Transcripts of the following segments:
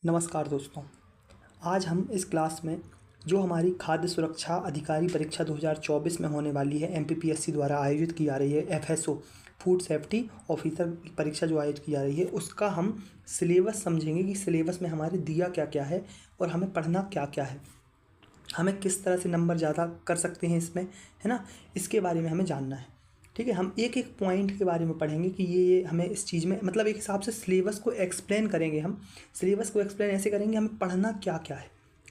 नमस्कार दोस्तों। आज हम इस क्लास में जो हमारी खाद्य सुरक्षा अधिकारी परीक्षा 2024 में होने वाली है, एमपीपीएससी द्वारा आयोजित की जा रही है, एफएसओ फूड सेफ्टी ऑफिसर परीक्षा जो आयोजित की जा रही है, उसका हम सिलेबस समझेंगे कि सिलेबस में हमारे दिया क्या क्या है और हमें पढ़ना क्या क्या है, हमें किस तरह से नंबर ज़्यादा कर सकते हैं इसमें, है ना। इसके बारे में हमें जानना है। ठीक है, हम एक एक पॉइंट के बारे में पढ़ेंगे कि ये हमें इस चीज़ में मतलब एक हिसाब से सिलेबस को एक्सप्लेन करेंगे। हम सिलेबस को एक्सप्लेन ऐसे करेंगे, हमें पढ़ना क्या क्या है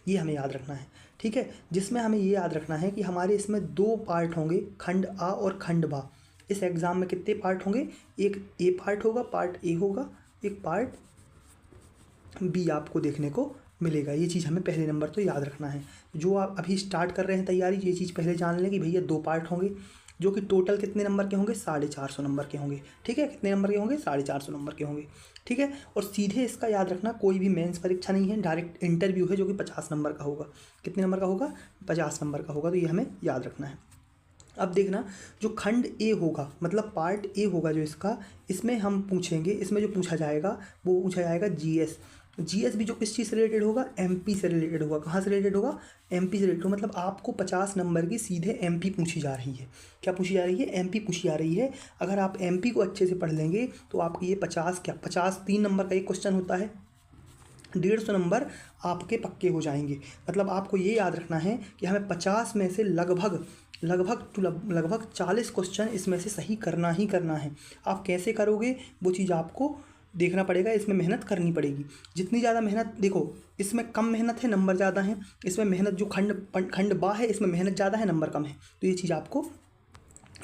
ये हमें याद रखना है। ठीक है, जिसमें हमें ये याद रखना है कि हमारे इसमें 2 पार्ट होंगे, खंड आ और खंड बा। इस एग्ज़ाम में कितने पार्ट होंगे? एक ए पार्ट होगा, पार्ट ए होगा, एक पार्ट बी आपको देखने को मिलेगा। ये चीज़ हमें पहले नंबर तो याद रखना है। जो आप अभी स्टार्ट कर रहे हैं तैयारी, ये चीज़ पहले जान लें कि भैया 2 पार्ट होंगे, जो कि टोटल कितने नंबर के होंगे? 450 नंबर के होंगे। ठीक है, कितने नंबर के होंगे? 450 नंबर के होंगे। ठीक है, और सीधे इसका याद रखना, कोई भी मेंस परीक्षा नहीं है, डायरेक्ट इंटरव्यू है जो कि 50 नंबर का होगा। कितने नंबर का होगा? 50 नंबर का होगा। तो ये हमें याद रखना है। अब देखना, जो खंड ए होगा मतलब पार्ट ए होगा जो इसका, इसमें हम पूछेंगे, इसमें जो पूछा जाएगा वो पूछा जाएगा जीएस। जीएस भी जो किस चीज़ से रिलेटेड होगा? एमपी से रिलेटेड होगा। कहाँ से रिलेटेड होगा? एमपी से रिलेटेड होगा। मतलब आपको 50 नंबर की सीधे एमपी पूछी जा रही है। क्या पूछी जा रही है? एमपी पूछी जा रही है। अगर आप एमपी को अच्छे से पढ़ लेंगे तो आपको ये 50 3 नंबर का एक क्वेश्चन होता है, 150 नंबर आपके पक्के हो जाएंगे। मतलब आपको ये याद रखना है कि हमें 50 में से लगभग 40 क्वेश्चन इसमें से सही करना ही करना है। आप कैसे करोगे वो चीज़ आपको देखना पड़ेगा, इसमें मेहनत करनी पड़ेगी। जितनी ज़्यादा मेहनत, देखो इसमें कम मेहनत है, नंबर ज़्यादा है। इसमें मेहनत जो खंड बा है, इसमें मेहनत ज़्यादा है, नंबर कम है। तो ये चीज़ आपको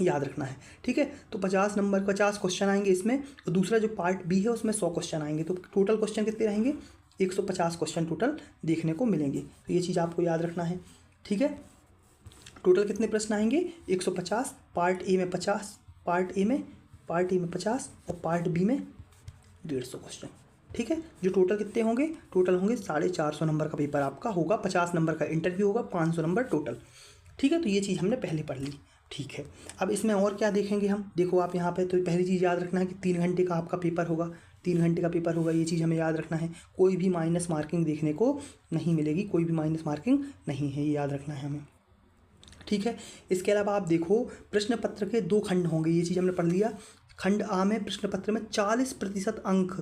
याद रखना है। ठीक है, तो 50 क्वेश्चन आएंगे इसमें, और दूसरा जो पार्ट बी है उसमें 100 क्वेश्चन आएंगे। तो टोटल क्वेश्चन कितने रहेंगे? 150 क्वेश्चन टोटल देखने को मिलेंगे। तो ये चीज़ आपको याद रखना है। ठीक है, टोटल कितने प्रश्न आएंगे? 150। पार्ट ए में 50, पार्ट ए में 50 और पार्ट बी में 150 क्वेश्चन। ठीक है, जो टोटल कितने होंगे? टोटल होंगे 450 नंबर का पेपर आपका होगा। 50 नंबर का इंटरव्यू होगा, 500 नंबर टोटल। ठीक है, तो ये चीज़ हमने पहले पढ़ ली। ठीक है, अब इसमें और क्या देखेंगे हम? देखो आप यहाँ पे, तो पहली चीज़ याद रखना है कि 3 घंटे का आपका पेपर होगा। 3 घंटे का पेपर होगा, ये चीज़ हमें याद रखना है। कोई भी माइनस मार्किंग देखने को नहीं मिलेगी, कोई भी माइनस मार्किंग नहीं है, ये याद रखना है हमें। ठीक है, इसके अलावा आप देखो, प्रश्न पत्र के 2 खंड होंगे, ये चीज़ हमने पढ़ लिया। खंड आ में प्रश्न पत्र में 40% अंक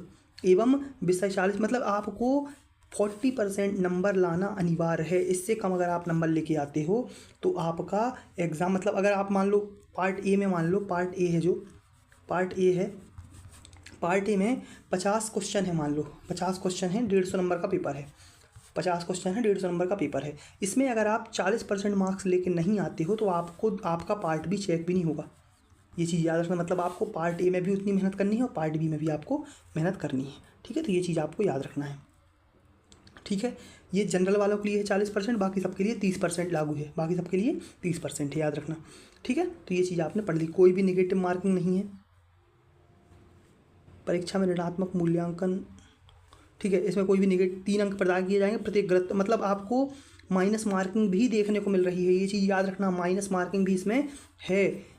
एवं विषय 40, मतलब आपको 40% नंबर लाना अनिवार्य है। इससे कम अगर आप नंबर लेके आते हो तो आपका एग्ज़ाम, मतलब अगर आप मान लो पार्ट ए में, मान लो पार्ट ए है, जो पार्ट ए है, पार्ट ए में 50 क्वेश्चन है, मान लो 50 क्वेश्चन है, 150 नंबर का पेपर है। 50 क्वेश्चन है, 150 नंबर का पेपर है। इसमें अगर आप 40% मार्क्स लेके नहीं आते हो तो आपका पार्ट बी चेक भी नहीं होगा। ये चीज़ याद रखना, मतलब आपको पार्ट ए में भी उतनी मेहनत करनी है और पार्ट बी में भी आपको मेहनत करनी है। ठीक है, तो ये चीज़ आपको याद रखना है। ठीक है, ये जनरल वालों के लिए है 40%, बाकी सबके लिए 30% लागू है, बाकी सबके लिए 30% है, याद रखना। ठीक है, तो ये चीज़ आपने पढ़ ली। कोई भी निगेटिव मार्किंग नहीं है परीक्षा में, ऋणात्मक मूल्यांकन। ठीक है, इसमें कोई भी नेगेटिव 3 अंक प्रदान किए जाएंगे प्रत्येक गलत, मतलब आपको माइनस मार्किंग भी देखने को मिल रही है। ये चीज़ याद रखना, माइनस मार्किंग भी इसमें है।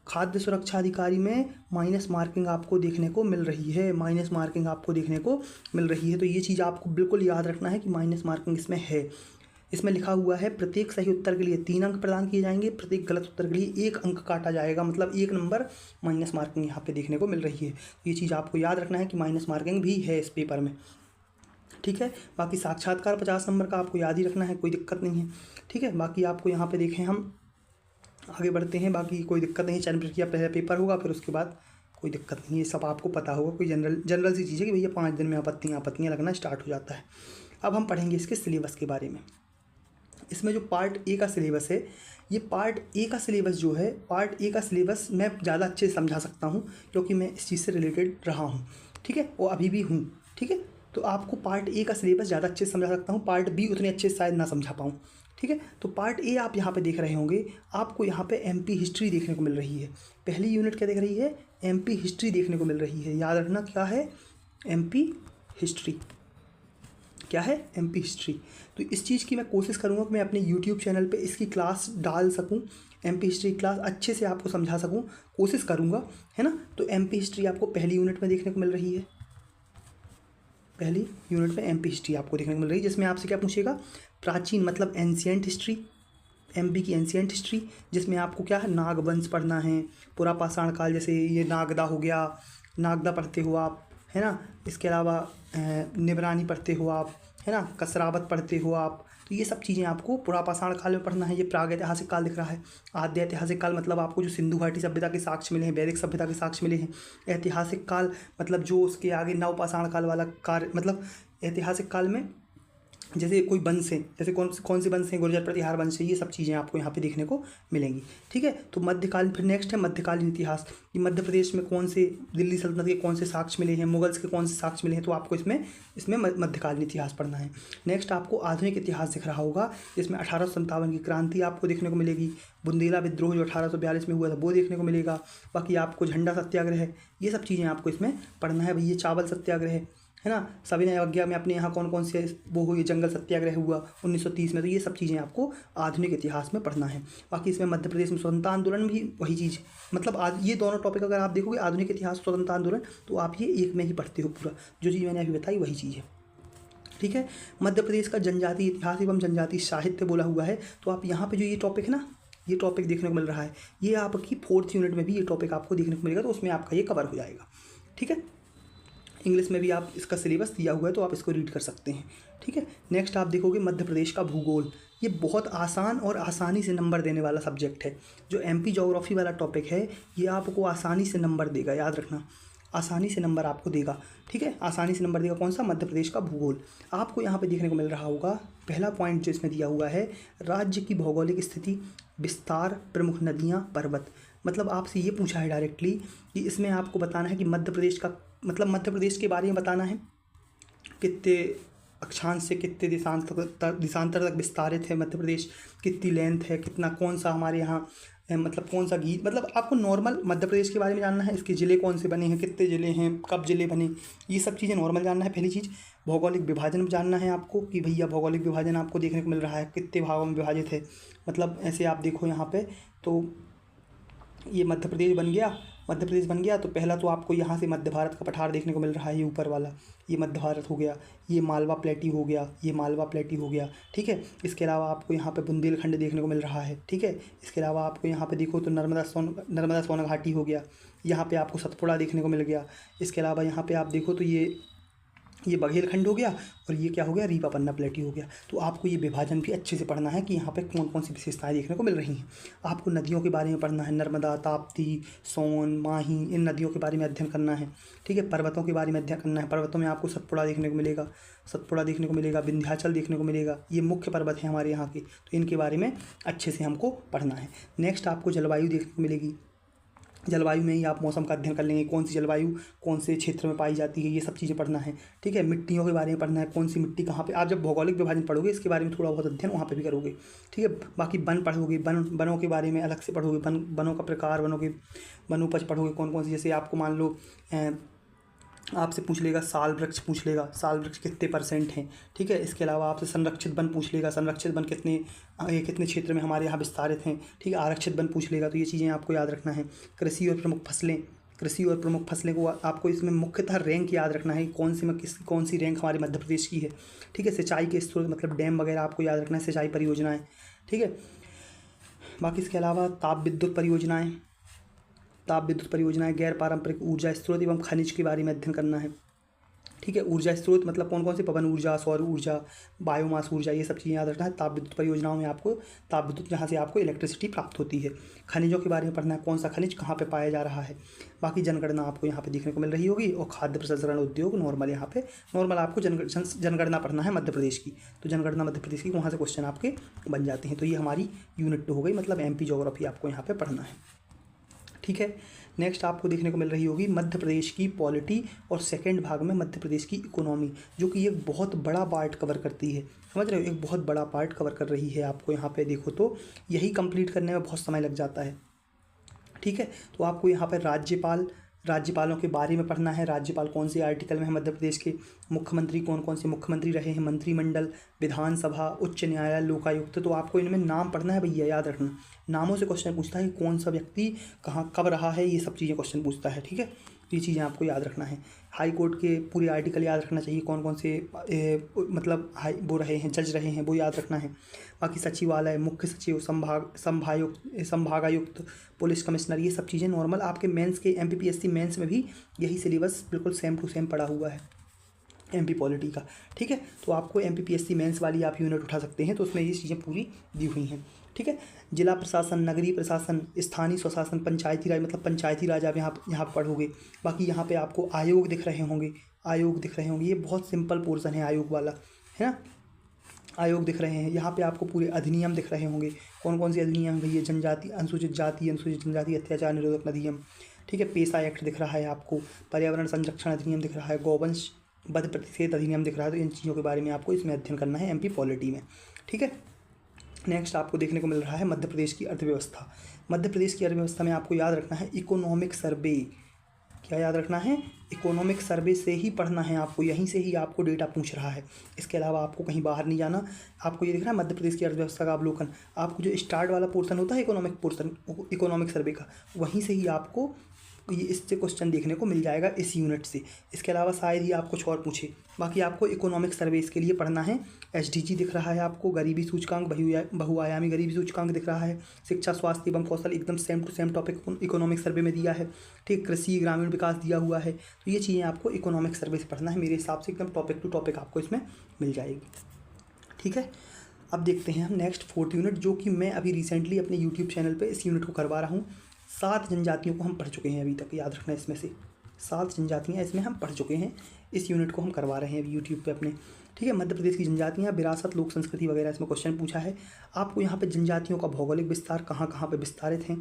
खाद्य सुरक्षा अधिकारी में माइनस मार्किंग आपको देखने को मिल रही है, माइनस मार्किंग आपको देखने को मिल रही है। तो ये चीज़ आपको बिल्कुल याद रखना है कि माइनस मार्किंग इसमें है। इसमें लिखा हुआ है प्रत्येक सही उत्तर के लिए 3 अंक प्रदान किए जाएंगे, प्रत्येक गलत उत्तर के लिए 1 अंक काटा जाएगा, मतलब 1 नंबर माइनस मार्किंग यहाँ पे देखने को मिल रही है। ये चीज़ आपको याद रखना है कि माइनस मार्किंग भी है इस पेपर में। ठीक है, बाकी साक्षात्कार 50 नंबर का आपको याद ही रखना है, कोई दिक्कत नहीं है। ठीक है, बाकी आपको यहाँ पे देखें, हम आगे बढ़ते हैं, बाकी कोई दिक्कत नहीं। चयन प्रक्रिया पहले पेपर होगा, फिर उसके बाद कोई दिक्कत नहीं है, सब आपको पता होगा। कोई जनरल सी चीज़ है कि भैया 5 दिन में आपत्तियाँ लगना स्टार्ट हो जाता है। अब हम पढ़ेंगे इसके सिलेबस के बारे में। इसमें जो पार्ट ए का सिलेबस है, ये पार्ट ए का सिलेबस जो है, पार्ट ए का सिलेबस मैं ज़्यादा अच्छे से समझा सकता हूँ क्योंकि मैं इस चीज़ से रिलेटेड रहा हूँ। ठीक है, वो अभी भी हूँ। ठीक है, तो आपको पार्ट ए का सिलेबस ज़्यादा अच्छे से समझा सकता हूँ, पार्ट बी उतने अच्छे से शायद ना समझा पाऊँ। ठीक है, तो पार्ट ए आप यहाँ पे देख रहे होंगे, आपको यहाँ पे एमपी हिस्ट्री देखने को मिल रही है। पहली यूनिट क्या देख रही है? एमपी हिस्ट्री देखने को मिल रही है। याद रखना क्या है? MP history. क्या है? MP history. तो इस चीज़ की मैं कोशिश करूँगा कि मैं अपने यूट्यूब चैनल पे इसकी क्लास डाल सकूँ, एमपी हिस्ट्री क्लास अच्छे से आपको समझा सकूँ, कोशिश करूँगा, है ना। तो एमपी हिस्ट्री आपको पहली यूनिट में देखने को मिल रही है। पहली यूनिट में एमपी हिस्ट्री आपको देखने को मिल रही है, जिसमें आपसे क्या पूछेगा, प्राचीन मतलब एंशियंट हिस्ट्री, एमपी की एंशियंट हिस्ट्री, जिसमें आपको क्या है, नागवंश पढ़ना है, पुरापाषाण काल, जैसे ये नागदा हो गया, नागदा पढ़ते हो आप, है ना। इसके अलावा निबरानी पढ़ते हो आप, है ना, कसरावत पढ़ते हो आप। तो ये सब चीज़ें आपको पुरापाषाण काल में पढ़ना है। ये प्राग ऐतिहासिक काल दिख रहा है। आद्य ऐतिहासिक काल मतलब आपको जो सिंधु घाटी सभ्यता के साक्ष्य मिले हैं, वैदिक सभ्यता के साक्ष्य मिले हैं। ऐतिहासिक काल मतलब जो उसके आगे नवपाषाण काल वाला कार्य, मतलब ऐतिहासिक काल में जैसे कोई वंश है, जैसे कौन से वंश हैं, गुर्जर प्रतिहार वंश है, ये सब चीज़ें आपको यहाँ पे देखने को मिलेंगी। ठीक है, तो मध्यकालीन, फिर नेक्स्ट है मध्यकालीन इतिहास। कि मध्य प्रदेश में कौन से, दिल्ली सल्तनत के कौन से साक्ष्य मिले हैं, मुगल्स के कौन से साक्ष्य मिले हैं, तो आपको इसमें मध्यकालीन इतिहास पढ़ना है। नेक्स्ट आपको आधुनिक इतिहास दिख रहा होगा, जिसमें 1857 की क्रांति आपको देखने को मिलेगी। बुंदेला विद्रोह जो 1842 में हुआ था वो देखने को मिलेगा। बाकी आपको झंडा सत्याग्रह, ये सब चीज़ें आपको इसमें पढ़ना है। भैया चावल सत्याग्रह, है ना, सविनय अवज्ञा में अपने यहाँ कौन कौन से वो हुई, जंगल सत्याग्रह हुआ 1930 में। तो ये सब चीज़ें आपको आधुनिक इतिहास में पढ़ना है। बाकी इसमें मध्य प्रदेश में स्वतंत्रता आंदोलन भी वही चीज़, मतलब आज ये दोनों टॉपिक अगर आप देखोगे, आधुनिक इतिहास, स्वतंत्रता आंदोलन, तो आप ये एक में ही पढ़ते हो पूरा। जो चीज़ मैंने अभी बताई वही चीज़ है। ठीक है, मध्य प्रदेश का जनजातीय इतिहास एवं जनजातीय साहित्य बोला हुआ है। तो आप यहाँ पे जो ये टॉपिक है ना, ये टॉपिक देखने को मिल रहा है, ये आपकी 4th यूनिट में भी ये टॉपिक आपको देखने को मिलेगा। तो उसमें आपका ये कवर हो जाएगा। ठीक है, इंग्लिश में भी आप इसका सिलेबस दिया हुआ है, तो आप इसको रीड कर सकते हैं। ठीक है, नेक्स्ट आप देखोगे मध्य प्रदेश का भूगोल। ये बहुत आसान और आसानी से नंबर देने वाला सब्जेक्ट है। जो एमपी ज्योग्राफी वाला टॉपिक है, ये आपको आसानी से नंबर देगा, याद रखना, आसानी से नंबर आपको देगा। ठीक है, आसानी से नंबर देगा। कौन सा? मध्य प्रदेश का भूगोल। आपको यहाँ पे देखने को मिल रहा होगा, पहला पॉइंट जो इसमें दिया हुआ है, राज्य की भौगोलिक स्थिति, विस्तार, प्रमुख नदियाँ, पर्वत। मतलब आपसे ये पूछा है डायरेक्टली कि इसमें आपको बताना है कि मध्य प्रदेश का, मतलब मध्य प्रदेश के बारे में बताना है, कितने अक्षांश से कितने देशांतर तक विस्तारित है मध्य प्रदेश, कितनी लेंथ है, कितना, कौन सा हमारे यहाँ मतलब कौन सा गीत, मतलब आपको नॉर्मल मध्य प्रदेश के बारे में जानना है। इसके ज़िले कौन से बने हैं, कितने ज़िले हैं, कब ज़िले बने, ये सब चीज़ें नॉर्मल जानना है। पहली चीज़ भौगोलिक विभाजन जानना है आपको कि भैया भौगोलिक विभाजन आपको देखने को मिल रहा है, कितने भागों में विभाजित है। मतलब ऐसे आप देखो यहाँ पे, तो ये मध्य प्रदेश बन गया। तो पहला तो आपको यहाँ से मध्य भारत का पठार देखने को मिल रहा है, ये ऊपर वाला, ये मध्य भारत हो गया, ये मालवा प्लेटी हो गया, ठीक है। इसके अलावा आपको यहाँ पे बुंदेलखंड देखने को मिल रहा है, ठीक है। इसके अलावा आपको यहाँ पे देखो तो नर्मदा सोन घाटी हो गया, यहाँ पे आपको सतपुड़ा देखने को मिल गया। इसके अलावा यहाँ पे आप देखो तो ये बघेलखंड हो गया, और ये क्या हो गया, रीवा पन्ना प्लेटी हो गया। तो आपको ये विभाजन भी अच्छे से पढ़ना है कि यहाँ पे कौन कौन सी विशेषताएं देखने को मिल रही हैं। आपको नदियों के बारे में पढ़ना है, नर्मदा, ताप्ती, सोन, माही, इन नदियों के बारे में अध्ययन करना है, ठीक है। पर्वतों के बारे में अध्ययन करना है। पर्वतों में आपको सतपुड़ा देखने को मिलेगा, विंध्याचल देखने को मिलेगा। ये मुख्य पर्वत हैं हमारे यहाँ के, तो इनके बारे में अच्छे से हमको पढ़ना है। नेक्स्ट आपको जलवायु देखने को मिलेगी। जलवायु में ही आप मौसम का अध्ययन कर लेंगे, कौन सी जलवायु कौन से क्षेत्र में पाई जाती है, ये सब चीज़ें पढ़ना है, ठीक है। मिट्टियों के बारे में पढ़ना है, कौन सी मिट्टी कहाँ पे, आप जब भौगोलिक विभाजन पढ़ोगे इसके बारे में थोड़ा बहुत अध्ययन वहाँ पे भी करोगे, ठीक है। बाकी वन पढ़ोगे, वनों के बारे में अलग से पढ़ोगे, वनों का प्रकार, वनोपज पढ़ोगे कौन कौन सी, जैसे आपको मान लो आपसे पूछ लेगा साल वृक्ष कितने % हैं, ठीक है। इसके अलावा आपसे संरक्षित वन पूछ लेगा, संरक्षित वन कितने क्षेत्र में हमारे यहाँ विस्तारित हैं, ठीक है। आरक्षित वन पूछ लेगा। तो ये चीज़ें आपको याद रखना है। कृषि और प्रमुख फसलें को आपको इसमें मुख्यतः रैंक याद रखना है, कौन सी रैंक हमारे मध्य प्रदेश की है, ठीक है। सिंचाई के स्रोत मतलब डैम वगैरह आपको याद रखना है, सिंचाई परियोजनाएँ, ठीक है। बाकी इसके अलावा ताप विद्युत परियोजनाएं, गैर पारंपरिक ऊर्जा स्रोत एवं खनिज के बारे में अध्ययन करना है, ठीक है। ऊर्जा स्रोत मतलब कौन कौन से, पवन ऊर्जा, सौर ऊर्जा, बायोमास ऊर्जा, ये सब चीज़ें याद रखना है। ताप विद्युत परियोजनाओं में आपको ताप विद्युत, जहाँ से आपको इलेक्ट्रिसिटी प्राप्त होती है। खनिजों के बारे में पढ़ना है, कौन सा खनिज कहाँ पे पाया जा रहा है। बाकी जनगणना आपको यहाँ पे देखने को मिल रही होगी, और खाद्य प्रसंस्करण उद्योग नॉर्मल आपको जनगणना पढ़ना है मध्य प्रदेश की। तो जनगणना मध्य प्रदेश की, वहाँ से क्वेश्चन आपके बन जाते हैं। तो ये हमारी यूनिट 2 हो गई, मतलब एमपी ज्योग्राफी आपको यहाँ पर पढ़ना है, ठीक है। नेक्स्ट आपको देखने को मिल रही होगी मध्य प्रदेश की पॉलिटी, और सेकंड भाग में मध्य प्रदेश की इकोनॉमी, जो कि एक बहुत बड़ा पार्ट कवर करती है, समझ रहे हो, एक बहुत बड़ा पार्ट कवर कर रही है। आपको यहाँ पे देखो तो यही कंप्लीट करने में बहुत समय लग जाता है, ठीक है। तो आपको यहाँ पर राज्यपालों के बारे में पढ़ना है। राज्यपाल कौन से आर्टिकल में है मध्य प्रदेश के, मुख्यमंत्री कौन से मुख्यमंत्री रहे हैं, मंत्रिमंडल, विधानसभा, उच्च न्यायालय, लोकायुक्त। तो आपको इनमें नाम पढ़ना है भैया, याद रखना। नामों से क्वेश्चन पूछता है कि कौन सा व्यक्ति कहाँ कब रहा है, ये सब चीज़ें क्वेश्चन पूछता है, ठीक है। तो ये चीज़ें आपको याद रखना है। हाई कोर्ट के पूरे आर्टिकल याद रखना चाहिए, कौन कौन से मतलब हाई वो रहे हैं, जज रहे हैं, वो याद रखना है। बाकी सचिवालय, मुख्य सचिव, संभागायुक्त, पुलिस कमिश्नर, ये सब चीज़ें नॉर्मल आपके मेंस के MPPSC मेंस में भी यही सिलेबस बिल्कुल सेम टू सेम पड़ा हुआ है MP पॉलिटी का। ठीक है, तो आपको MPPSC मेंस वाली आप यूनिट उठा सकते हैं, तो उसमें ये चीज़ें पूरी दी हुई हैं। ठीक है, जिला प्रशासन, नगरीय प्रशासन, स्थानीय स्वशासन, पंचायती राज, मतलब पंचायती राज आप यहाँ पढ़ोगे। बाकी यहाँ पे आपको आयोग दिख रहे होंगे, ये बहुत सिंपल पोर्सन है आयोग वाला, है ना। आयोग दिख रहे हैं, यहाँ पे आपको पूरे अधिनियम दिख रहे होंगे, कौन कौन से अधिनियम भैया, जनजाति, अनुसूचित जाति, अनुसूचित जनजाति अत्याचार निरोधक अधिनियम। ठीक है, पेशा एक्ट दिख रहा है आपको, पर्यावरण संरक्षण अधिनियम दिख रहा है, गौवंश वध प्रतिषेध अधिनियम दिख रहा है। तो इन चीज़ों के बारे में आपको इसमें अध्ययन करना है MP पॉलिटी में। ठीक है, नेक्स्ट आपको देखने को मिल रहा है मध्य प्रदेश की अर्थव्यवस्था। मध्य प्रदेश की अर्थव्यवस्था में आपको याद रखना है इकोनॉमिक सर्वे। क्या याद रखना है? इकोनॉमिक सर्वे से ही पढ़ना है आपको, यहीं से ही आपको डेटा पूछ रहा है, इसके अलावा आपको कहीं बाहर नहीं जाना। आपको ये दिख रहा है मध्य प्रदेश की अर्थव्यवस्था का अवलोकन, आपको जो स्टार्ट वाला पोर्शन होता है इकोनॉमिक सर्वे का, वहीं से ही आपको ये इससे क्वेश्चन देखने को मिल जाएगा इस यूनिट से। इसके अलावा शायद ही आप कुछ और पूछे। बाकी आपको इकोनॉमिक सर्वे इसके लिए पढ़ना है। SDG दिख रहा है आपको, गरीबी सूचकांक, बहुआयामी गरीबी सूचकांक दिख रहा है, शिक्षा, स्वास्थ्य एवं कौशल एकदम same to same topic economic survey में दिया है। ठीक, कृषि, ग्रामीण विकास दिया हुआ है। तो ये चीज़ें आपको इकोनॉमिक सर्वे से पढ़ना है, मेरे हिसाब से एकदम टॉपिक टू टॉपिक आपको इसमें मिल जाएगी। ठीक है, अब देखते हैं हम नेक्स्ट 4th यूनिट, जो कि मैं अभी रिसेंटली अपने YouTube चैनल पर इस यूनिट को करवा रहा हूँ। 7 जनजातियों को हम पढ़ चुके हैं अभी तक, याद रखना इसमें से 7 जनजातियाँ इसमें हम पढ़ चुके हैं। इस यूनिट को हम करवा रहे हैं अभी यूट्यूब पे अपने। ठीक है, मध्य प्रदेश की जनजातियाँ, विरासत, लोक संस्कृति वगैरह इसमें क्वेश्चन पूछा है। आपको यहाँ पे जनजातियों का भौगोलिक विस्तार कहाँ कहाँ पे विस्तारित हैं,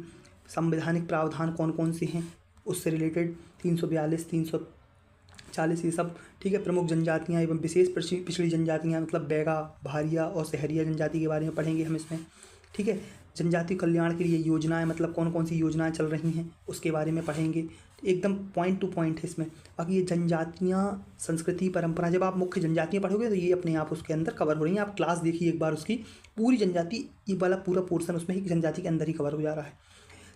संवैधानिक प्रावधान कौन कौन से हैं उससे रिलेटेड, 342, 340 ये सब। ठीक है, प्रमुख जनजातियाँ एवं विशेष पिछड़ी जनजातियाँ, मतलब बैगा, भारिया और सहरिया जनजाति के बारे में पढ़ेंगे हम इसमें। ठीक है, जनजाति कल्याण के लिए योजनाएं, मतलब कौन कौन सी योजनाएं चल रही हैं उसके बारे में पढ़ेंगे। एकदम पॉइंट टू पॉइंट है इसमें। बाकी ये जनजातियाँ, संस्कृति, परंपरा, जब आप मुख्य जनजातियाँ पढ़ोगे तो ये अपने आप उसके अंदर कवर हो रही हैं। आप क्लास देखिए एक बार उसकी, पूरी जनजाति, ये वाला पूरा पोर्शन उसमें ही जनजाति के अंदर ही कवर हो जा रहा है।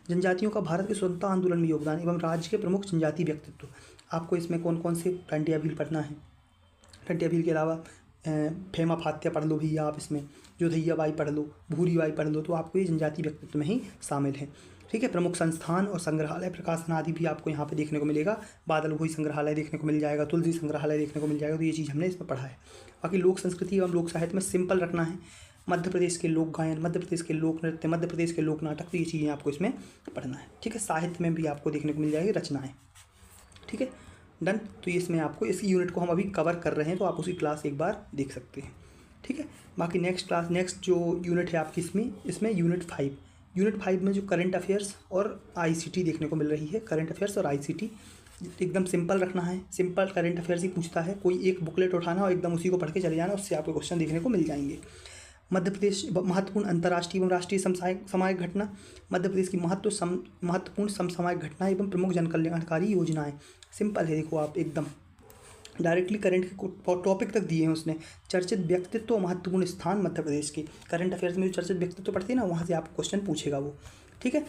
जनजातियों का भारत के स्वतंत्रता आंदोलन में योगदान एवं राज्य के प्रमुख जनजातीय व्यक्तित्व, आपको इसमें कौन कौन से टंटिया भील पढ़ना है। टंटिया भील के अलावा फेमा फात्या पढ़ लो भैया आप इसमें, जोधैया बाई पढ़ लो, भूरी बाई पढ़ लो, तो आपको ये जनजाति व्यक्तित्व में ही शामिल है। ठीक है, प्रमुख संस्थान और संग्रहालय, प्रकाशन आदि भी आपको यहाँ पे देखने को मिलेगा। बादल भोई संग्रहालय देखने को मिल जाएगा, तुलसी संग्रहालय देखने को मिल जाएगा। तो ये चीज़ हमने इसमें पढ़ा है। बाकी लोक संस्कृति एवं लोक साहित्य में सिंपल रखना है, मध्य प्रदेश के लोक गायन, मध्य प्रदेश के लोक नृत्य, मध्य प्रदेश के लोक नाटक, तो ये चीज़ें आपको इसमें पढ़ना है। ठीक है, साहित्य में भी आपको देखने को मिल जाएगी रचनाएँ। ठीक है, डन। तो इसमें आपको इस यूनिट को हम अभी कवर कर रहे हैं, तो आप उसी क्लास एक बार देख सकते हैं। ठीक है, बाकी नेक्स्ट जो यूनिट है आपकी इसमें यूनिट 5 में जो करंट अफेयर्स और ICT देखने को मिल रही है। करंट अफेयर्स और ICT एकदम सिंपल रखना है, सिंपल करंट अफेयर्स ही पूछता है। कोई एक बुकलेट उठाना और एकदम उसी को पढ़ के चले जाना, उससे आपको क्वेश्चन देखने को मिल जाएंगे। मध्य प्रदेश महत्वपूर्ण अंतर्राष्ट्रीय एवं राष्ट्रीय समसामयिक घटना, मध्य प्रदेश की महत्वपूर्ण समसामयिक घटना एवं प्रमुख जनकल्याणकारी योजनाएं। सिंपल है, देखो आप एकदम डायरेक्टली करंट के टॉपिक तक दिए हैं उसने। चर्चित व्यक्तित्व महत्वपूर्ण स्थान मध्य प्रदेश के, करंट अफेयर्स में जो चर्चित व्यक्तित्व पढ़ते हैं ना, वहाँ से आपको क्वेश्चन पूछेगा वो। ठीक है,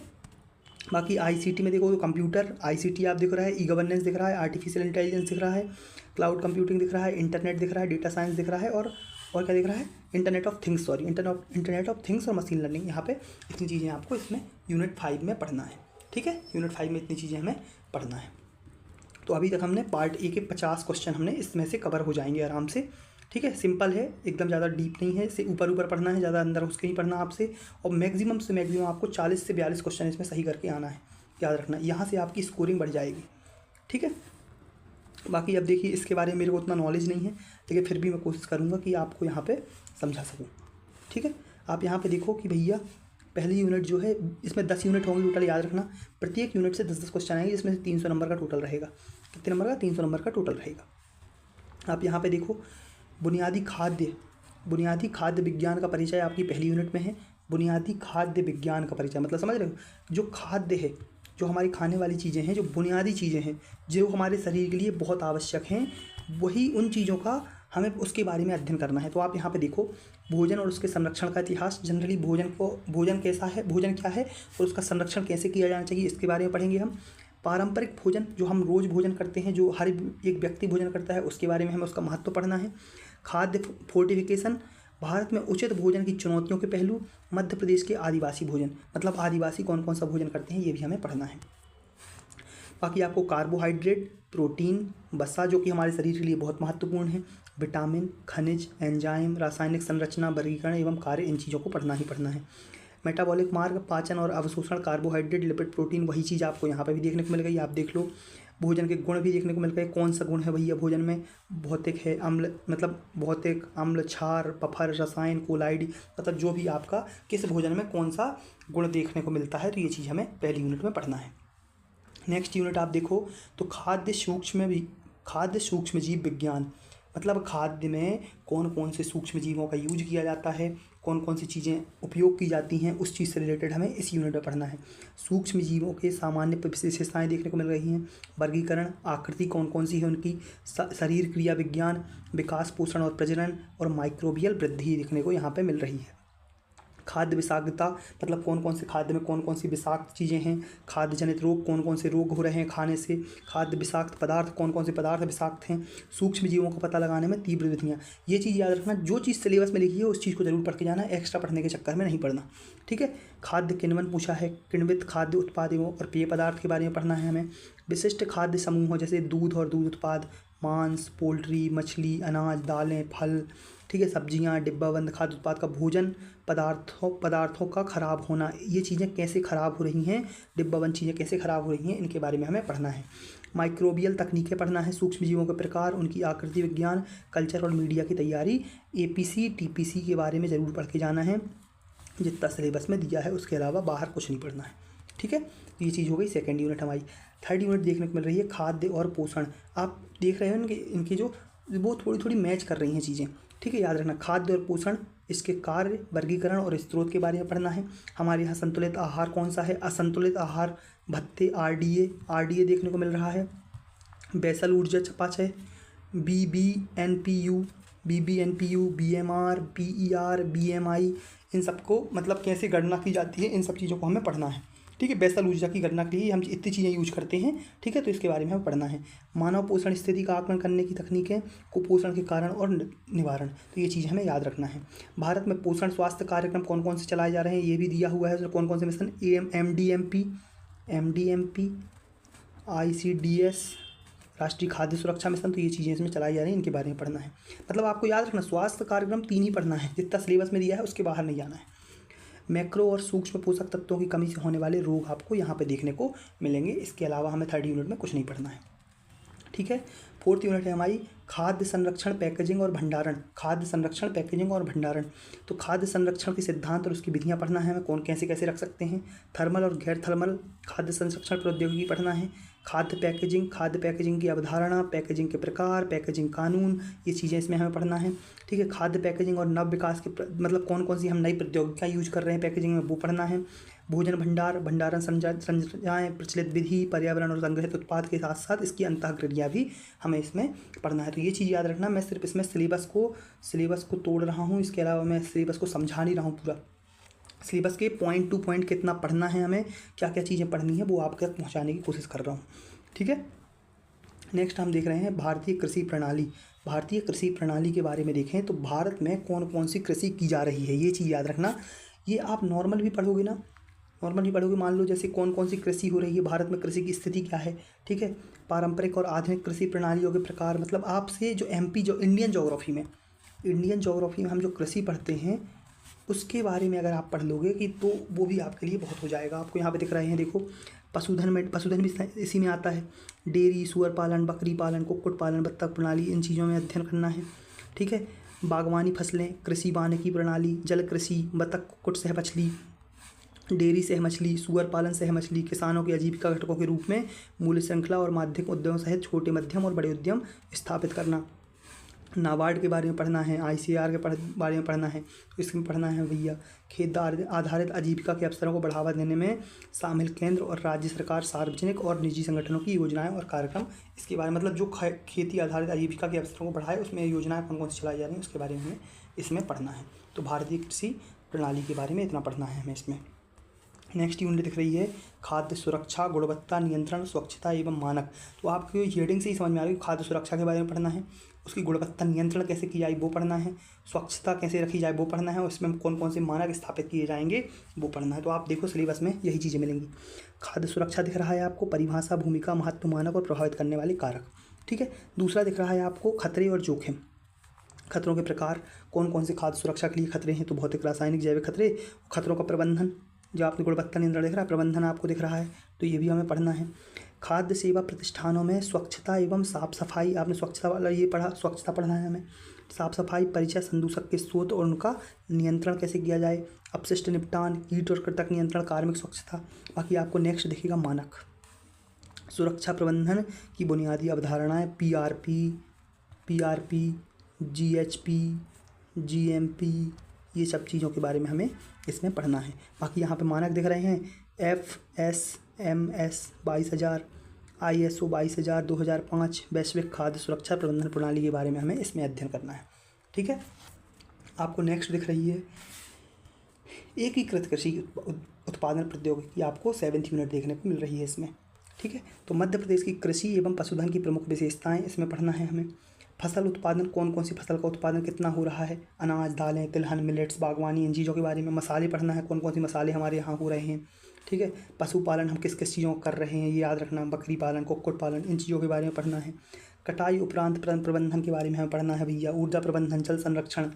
बाकी ICT में देखो तो कंप्यूटर ICT आप दिख रहा है, E-गवर्नेंस दिख रहा है, आर्टिफिशियल इंटेलिजेंस दिख रहा है, क्लाउड कंप्यूटिंग दिख रहा है, इंटरनेट दिख रहा है, डेटा साइंस दिख रहा है, और क्या दिख रहा है, इंटरनेट ऑफ थिंग्स और मशीन लर्निंग। यहाँ पे इतनी चीज़ें आपको इसमें यूनिट 5 में पढ़ना है। ठीक है, यूनिट 5 में इतनी चीज़ें हमें पढ़ना है। तो अभी तक हमने पार्ट A के 50 क्वेश्चन हमने इसमें से कवर हो जाएंगे आराम से। ठीक है, सिंपल है एकदम, ज़्यादा डीप नहीं है, इससे ऊपर पढ़ना है, ज़्यादा अंदर उसके नहीं पढ़ना आपसे। और मैक्सिमम से मैक्सिमम आपको 40 से 42 क्वेश्चन इसमें सही करके आना है, याद रखना। यहाँ से आपकी स्कोरिंग बढ़ जाएगी। ठीक है, बाकी अब देखिए इसके बारे में मेरे को उतना नॉलेज नहीं है, लेकिन फिर भी मैं कोशिश करूँगा कि आपको यहाँ पे समझा सकूँ। ठीक है, आप यहाँ पे देखो कि भैया पहली यूनिट जो है, इसमें 10 यूनिट होंगी टोटल, याद रखना। प्रत्येक यूनिट से 10-10 क्वेश्चन आएंगे, जिसमें से 300 नंबर का टोटल रहेगा। कितने नंबर का? 300 नंबर का टोटल रहेगा। आप यहाँ पे देखो, बुनियादी खाद्य विज्ञान का परिचय आपकी पहली यूनिट में है। बुनियादी खाद्य विज्ञान का परिचय मतलब समझ रहे हो, जो खाद्य है, जो हमारी खाने वाली चीज़ें हैं, जो बुनियादी चीज़ें हैं, जो हमारे शरीर के लिए बहुत आवश्यक हैं, वही उन चीज़ों का हमें उसके बारे में अध्ययन करना है। तो आप यहाँ पे देखो, भोजन और उसके संरक्षण का इतिहास, जनरली भोजन कैसा है, भोजन क्या है और उसका संरक्षण कैसे किया जाना चाहिए, इसके बारे में पढ़ेंगे हम। पारंपरिक भोजन, जो हम रोज़ भोजन करते हैं, जो हर एक व्यक्ति भोजन करता है, उसके बारे में हमें उसका महत्व पढ़ना है। खाद्य फोर्टिफिकेशन, भारत में उचित भोजन की चुनौतियों के पहलू, मध्य प्रदेश के आदिवासी भोजन, मतलब आदिवासी कौन कौन सा भोजन करते हैं ये भी हमें पढ़ना है। बाकी आपको कार्बोहाइड्रेट, प्रोटीन, वसा जो कि हमारे शरीर के लिए बहुत महत्वपूर्ण है, विटामिन, खनिज, एंजाइम, रासायनिक संरचना, वर्गीकरण एवं कार्य, इन चीज़ों को पढ़ना ही पढ़ना है। मेटाबॉलिक मार्ग, पाचन और अवशोषण, कार्बोहाइड्रेट, लिपिड, प्रोटीन, वही चीज़ आपको यहाँ पर भी देखने को मिल गई, आप देख लो। भोजन के गुण भी देखने को मिल गए, कौन सा गुण है भैया भोजन में, भौतिक है, अम्ल, मतलब भौतिक, अम्ल, क्षार, पफर, रसायन, कोलाइड, मतलब जो भी आपका किस भोजन में कौन सा गुण देखने को मिलता है, तो ये चीज़ हमें पहली यूनिट में पढ़ना है। नेक्स्ट यूनिट आप देखो तो खाद्य सूक्ष्म जीव विज्ञान, मतलब खाद्य में कौन कौन से सूक्ष्म जीवों का यूज किया जाता है, कौन कौन सी चीज़ें उपयोग की जाती हैं, उस चीज़ से रिलेटेड हमें इस यूनिट में पढ़ना है। सूक्ष्म जीवों के सामान्य विशेषताएं देखने को मिल रही हैं, वर्गीकरण, आकृति कौन कौन सी है उनकी, शरीर क्रिया विज्ञान, विकास, पोषण और प्रजनन, और माइक्रोबियल वृद्धि देखने को यहाँ पे मिल रही है। खाद्य विषाक्तता, मतलब कौन कौन से खाद्य में कौन कौन सी विषाक्त चीज़ें हैं, खाद्य जनित रोग, कौन कौन से रोग हो रहे हैं खाने से, खाद्य विषाक्त पदार्थ, कौन कौन से पदार्थ विषाक्त हैं, सूक्ष्म जीवों का पता लगाने में तीव्र विधियाँ। ये चीज़ याद रखना, जो चीज़ सिलेबस में लिखी है उस चीज़ को जरूर पढ़ के जाना, एक्स्ट्रा पढ़ने के चक्कर में नहीं पढ़ना, ठीक है। खाद्य किण्वन पूछा है, किण्वित खाद्य उत्पादों और पेय पदार्थ के बारे में पढ़ना है हमें। विशिष्ट खाद्य समूहों जैसे दूध और दूध उत्पाद, मांस, पोल्ट्री, मछली, अनाज, दालें, फल, ठीक है, सब्जियां, डिब्बाबंद खाद्य उत्पाद का भोजन, पदार्थों का खराब होना, ये चीज़ें कैसे खराब हो रही हैं, डिब्बाबंद चीज़ें कैसे खराब हो रही हैं, इनके बारे में हमें पढ़ना है। माइक्रोबियल तकनीकें पढ़ना है, सूक्ष्म जीवों के प्रकार, उनकी आकृति विज्ञान, कल्चर और मीडिया की तैयारी, APC TPC के बारे में ज़रूर पढ़ के जाना है, जितना सिलेबस में दिया है, उसके अलावा बाहर कुछ नहीं पढ़ना है, ठीक है। ये चीज़ हो गई सेकेंड यूनिट हमारी। थर्ड यूनिट देखने को मिल रही है खाद्य और पोषण। आप देख रहे हो इनकी जो वो थोड़ी थोड़ी मैच कर रही हैं चीज़ें, ठीक है। याद रखना, खाद्य और पोषण, इसके कार्य, वर्गीकरण और स्रोत के बारे में पढ़ना है। हमारे यहाँ संतुलित आहार कौन सा है, असंतुलित आहार, भत्ते, RDA देखने को मिल रहा है। बेसल ऊर्जा चपाचय, BBNPU, BMR, PER, BMI, इन सबको मतलब कैसे गणना की जाती है, इन सब चीज़ों को हमें पढ़ना है, ठीक है। बेसल ऊर्जा की गणना के लिए हम इतनी चीज़ें यूज करते हैं, ठीक है, तो इसके बारे में हमें पढ़ना है। मानव पोषण स्थिति का आकलन करने की तकनीकें, कुपोषण के कारण और निवारण, तो ये चीज़ हमें याद रखना है। भारत में पोषण स्वास्थ्य कार्यक्रम कौन कौन से चलाए जा रहे हैं ये भी दिया हुआ है, तो कौन कौन से मिशन, MDMP, ICDS, राष्ट्रीय खाद्य सुरक्षा मिशन, तो ये चीज़ें इसमें चलाई जा रही हैं, इनके बारे में पढ़ना है। मतलब आपको याद रखना, स्वास्थ्य कार्यक्रम 3 ही पढ़ना है, जितना सिलेबस में दिया है उसके बाहर नहीं जाना है। मैक्रो और सूक्ष्म पोषक तत्वों की कमी से होने वाले रोग आपको यहाँ पे देखने को मिलेंगे, इसके अलावा हमें थर्ड यूनिट में कुछ नहीं पढ़ना है, ठीक है। फोर्थ यूनिट है हमारी खाद्य संरक्षण, पैकेजिंग और भंडारण। खाद्य संरक्षण, पैकेजिंग और भंडारण, तो खाद्य संरक्षण के सिद्धांत और उसकी विधियाँ पढ़ना है हमें, कौन कैसे कैसे रख सकते हैं। थर्मल और गैर थर्मल खाद्य संरक्षण प्रौद्योगिकी पढ़ना है। खाद्य पैकेजिंग की अवधारणा, पैकेजिंग के प्रकार, पैकेजिंग कानून, ये चीज़ें इसमें हमें पढ़ना है, ठीक है। खाद्य पैकेजिंग और नव विकास के मतलब कौन कौन सी हम नई प्रौद्योगिकियाँ यूज कर रहे हैं पैकेजिंग में, वो पढ़ना है। भोजन भंडारण संरचनाएं, प्रचलित विधि, पर्यावरण और संग्रहित उत्पाद के साथ साथ इसकी अंतःक्रिया भी हमें इसमें पढ़ना है। तो ये चीज़ याद रखना, मैं सिर्फ इसमें सिलेबस को तोड़ रहा हूँ, इसके अलावा मैं सिलेबस को समझा नहीं रहा हूँ पूरा। सिलेबस के पॉइंट टू पॉइंट कितना पढ़ना है हमें, क्या क्या चीज़ें पढ़नी है, वो आप तक पहुँचाने की कोशिश कर रहा हूँ, ठीक है। नेक्स्ट हम देख रहे हैं भारतीय कृषि प्रणाली। भारतीय कृषि प्रणाली के बारे में देखें तो भारत में कौन कौन सी कृषि की जा रही है, ये चीज़ याद रखना। ये आप नॉर्मल भी पढ़ोगे ना, मान लो जैसे कौन कौन सी कृषि हो रही है भारत में, कृषि की स्थिति क्या है, ठीक है। पारंपरिक और आधुनिक कृषि प्रणालियों के प्रकार, मतलब आपसे जो इंडियन ज्योग्राफी में हम जो कृषि पढ़ते हैं उसके बारे में अगर आप पढ़ लोगे कि तो वो भी आपके लिए बहुत हो जाएगा। आपको यहाँ पे दिख रहे हैं, देखो पशुधन भी इसी में आता है। डेयरी, सुअर पालन, बकरी पालन, कुक्कुट पालन, बत्तख प्रणाली, इन चीज़ों में अध्ययन करना है, ठीक है। बागवानी फसलें, कृषि वानिकी प्रणाली, जल कृषि, बत्तख, कुक्कुट सह मछली, डेयरी सह मछली, सुअर पालन सह मछली, किसानों की आजीविका घटकों के रूप में मूल्य श्रृंखला और माध्यमिक उद्यमों सहित छोटे, मध्यम और बड़े उद्यम स्थापित करना। नाबार्ड के बारे में पढ़ना है, ICAR के बारे में पढ़ना है, तो इसमें पढ़ना है भैया खेत आधारित आजीविका के अवसरों को बढ़ावा देने में शामिल केंद्र और राज्य सरकार, सार्वजनिक और निजी संगठनों की योजनाएं और कार्यक्रम, इसके बारे में मतलब जो खेती आधारित आजीविका के अवसरों को बढ़ाए उसमें योजनाएं कौन कौन सी चलाई जा रही हैं उसके बारे में हमें इसमें पढ़ना है। तो भारतीय कृषि प्रणाली के बारे में इतना पढ़ना है हमें इसमें। नेक्स्ट यूनिट दिख रही है खाद्य सुरक्षा, गुणवत्ता नियंत्रण, स्वच्छता एवं मानक। तो आपको हेडिंग से ही समझ में आ रही है, खाद्य सुरक्षा के बारे में पढ़ना है, उसकी गुणवत्ता नियंत्रण कैसे किया जाए वो पढ़ना है, स्वच्छता कैसे रखी जाए वो पढ़ना है, और इसमें कौन कौन से मानक स्थापित किए जाएंगे वो पढ़ना है। तो आप देखो सिलेबस में यही चीज़ें मिलेंगी। खाद्य सुरक्षा दिख रहा है आपको, परिभाषा, भूमिका, महत्व, मानक और प्रभावित करने वाले कारक। ठीक है। दूसरा दिख रहा है आपको खतरे और जोखिम, खतरों के प्रकार, कौन कौन से खाद्य सुरक्षा के लिए खतरे हैं, तो भौतिक, रासायनिक, जैविक खतरे, खतरों का प्रबंधन, जो आपने गुणवत्ता नियंत्रण दिख रहा है, प्रबंधन आपको दिख रहा है, तो ये भी हमें पढ़ना है। खाद्य सेवा प्रतिष्ठानों में स्वच्छता एवं साफ सफाई, आपने स्वच्छता वाला ये पढ़ा, स्वच्छता पढ़ना है हमें। साफ सफाई, परिचय, संदूषक के स्रोत और उनका नियंत्रण कैसे किया जाए, अपशिष्ट निपटान, कीट और कृंतक नियंत्रण, कार्मिक स्वच्छता। बाकी आपको नेक्स्ट दिखेगा मानक, सुरक्षा प्रबंधन की बुनियादी अवधारणाएं, पीआरपी, जीएचपी, जीएमपी, ये सब चीज़ों के बारे में हमें इसमें पढ़ना है। बाकी यहाँ पे मानक दिख रहे हैं FSMS 22,000, ISO 22,000 2005, वैश्विक खाद्य सुरक्षा प्रबंधन प्रणाली के बारे में हमें इसमें अध्ययन करना है। ठीक है। आपको नेक्स्ट दिख रही है एकीकृत कृषि उत्पादन प्रौद्योगिकी, आपको 7th यूनिट देखने को मिल रही है इसमें। ठीक है। तो मध्य प्रदेश की कृषि एवं पशुधन की प्रमुख विशेषताएं इसमें पढ़ना है हमें। फसल उत्पादन, कौन कौन सी फसल का उत्पादन कितना हो रहा है, अनाज, दालें, तिलहन, मिलेट्स, बागवानी, इन चीज़ों के बारे में। मसाले पढ़ना है, कौन कौन सी मसाले हमारे यहाँ हो रहे हैं। ठीक है। पशुपालन हम किस किस चीज़ों को कर रहे हैं ये याद रखना, बकरी पालन, कुक्कुट पालन, इन चीज़ों के बारे में पढ़ना है। कटाई उपरांत प्रबंधन के बारे में हमें पढ़ना है भैया, ऊर्जा प्रबंधन, जल संरक्षण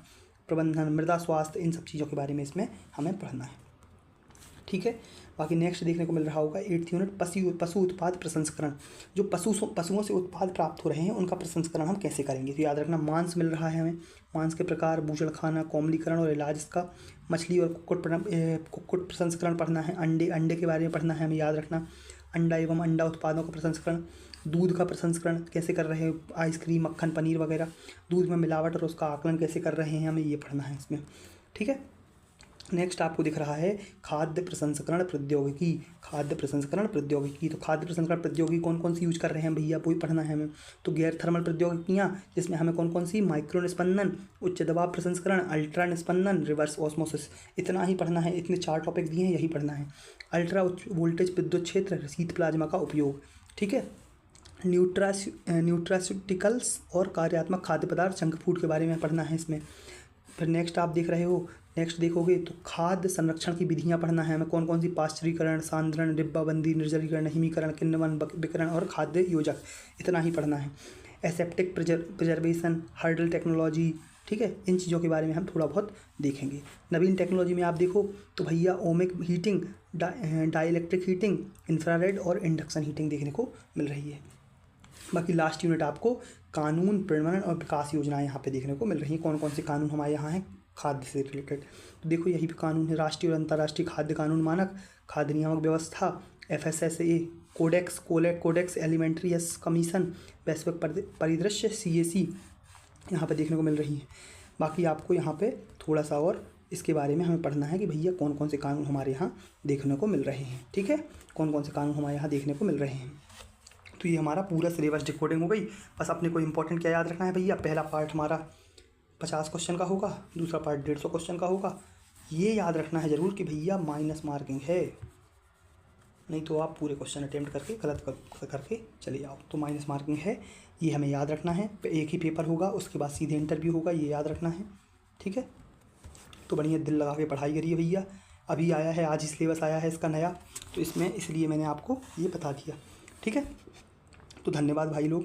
प्रबंधन, मृदा स्वास्थ्य, इन सब चीज़ों के बारे में इसमें हमें पढ़ना है। ठीक है। बाकी नेक्स्ट देखने को मिल रहा होगा 8th यूनिट पशु उत्पाद प्रसंस्करण, जो पशुओं से उत्पाद प्राप्त हो रहे हैं उनका प्रसंस्करण हम कैसे करेंगे। तो याद रखना, मांस मिल रहा है हमें, मांस के प्रकार, बूचड़खाना, कोमलीकरण और इलाज इसका, मछली और कुक्कुट प्रसंस्करण पढ़ना है। अंडे के बारे में पढ़ना है हमें, याद रखना, अंडा एवं अंडा उत्पादों का प्रसंस्करण, दूध का प्रसंस्करण कैसे कर रहे हैं, आइसक्रीम, मक्खन, पनीर वगैरह, दूध में मिलावट और उसका आकलन कैसे कर रहे हैं, हमें ये पढ़ना है इसमें। ठीक है। नेक्स्ट आपको दिख रहा है खाद्य प्रसंस्करण प्रौद्योगिकी, खाद्य प्रसंस्करण प्रौद्योगिकी। तो खाद्य प्रसंस्करण प्रौद्योगिकी कौन कौन सी यूज कर रहे हैं भैया, वही पढ़ना है हमें। तो गैर थर्मल प्रौद्योगिकियाँ, जिसमें हमें कौन कौन सी, माइक्रो निस्पंदन, उच्च दबाव प्रसंस्करण, अल्ट्रा निस्पंदन, रिवर्स ऑस्मोसिस, इतना ही पढ़ना है। इतने 4 टॉपिक दिए हैं, यही पढ़ना है। अल्ट्रा उच्च वोल्टेज विद्युत क्षेत्र, शीत प्लाज्मा का उपयोग। ठीक है। न्यूट्रास्यूटिकल्स और कार्यात्मक खाद्य पदार्थ, जंक फूड के बारे में पढ़ना है इसमें। फिर नेक्स्ट आप देख रहे हो, नेक्स्ट देखोगे तो खाद्य संरक्षण की विधियां पढ़ना है हमें, कौन कौन सी, पाश्चरीकरण, सांद्रण, डिब्बाबंदी, निर्जलीकरण, हिमीकरण, किण्वन, विकिरण और खाद्य योजक, इतना ही पढ़ना है। Aseptic preservation, hurdle technology. ठीक है। इन चीज़ों के बारे में हम थोड़ा बहुत देखेंगे। नवीन टेक्नोलॉजी में आप देखो तो भैया ohmic heating, dielectric heating, infrared और इंडक्शन हीटिंग देखने को मिल रही है। बाकी लास्ट यूनिट आपको कानून, प्रणयन और विकास योजनाएं यहाँ पे देखने को मिल रही हैं, कौन कौन से कानून हमारे यहाँ हैं खाद्य से रिलेटेड। तो देखो यही भी कानून है, राष्ट्रीय और अंतर्राष्ट्रीय खाद्य कानून मानक, खाद्य नियामक व्यवस्था, FSSA, कोडेक्स एलिमेंट्रियस कमीशन, वैश्विक परिदृश्य, CAC यहाँ पे देखने को मिल रही है। बाकी आपको यहाँ पे थोड़ा सा और इसके बारे में हमें पढ़ना है कि भैया कौन कौन से कानून हमारे यहाँ देखने को मिल रहे हैं। ठीक है। कौन कौन से कानून हमारे यहाँ देखने को मिल रहे हैं। तो ये हमारा पूरा सिलेबस डिकोडिंग हो गई। बस अपने को इंपॉर्टेंट क्या याद रखना है भैया, पहला पार्ट हमारा 50 क्वेश्चन का होगा, दूसरा पार्ट 150 क्वेश्चन का होगा। ये याद रखना है ज़रूर कि भैया माइनस मार्किंग है, नहीं तो आप पूरे क्वेश्चन अटेम्प्ट करके गलत करके चले जाओ। तो माइनस मार्किंग है, ये हमें याद रखना है। एक ही पेपर होगा, उसके बाद सीधे इंटरव्यू होगा, ये याद रखना है। ठीक है। तो बढ़िया दिल लगा के पढ़ाई करिए भैया। अभी आया है, आज ही सिलेबस आया है इसका नया, तो इसमें इसलिए मैंने आपको ये बता दिया। ठीक है। तो धन्यवाद भाई लोग।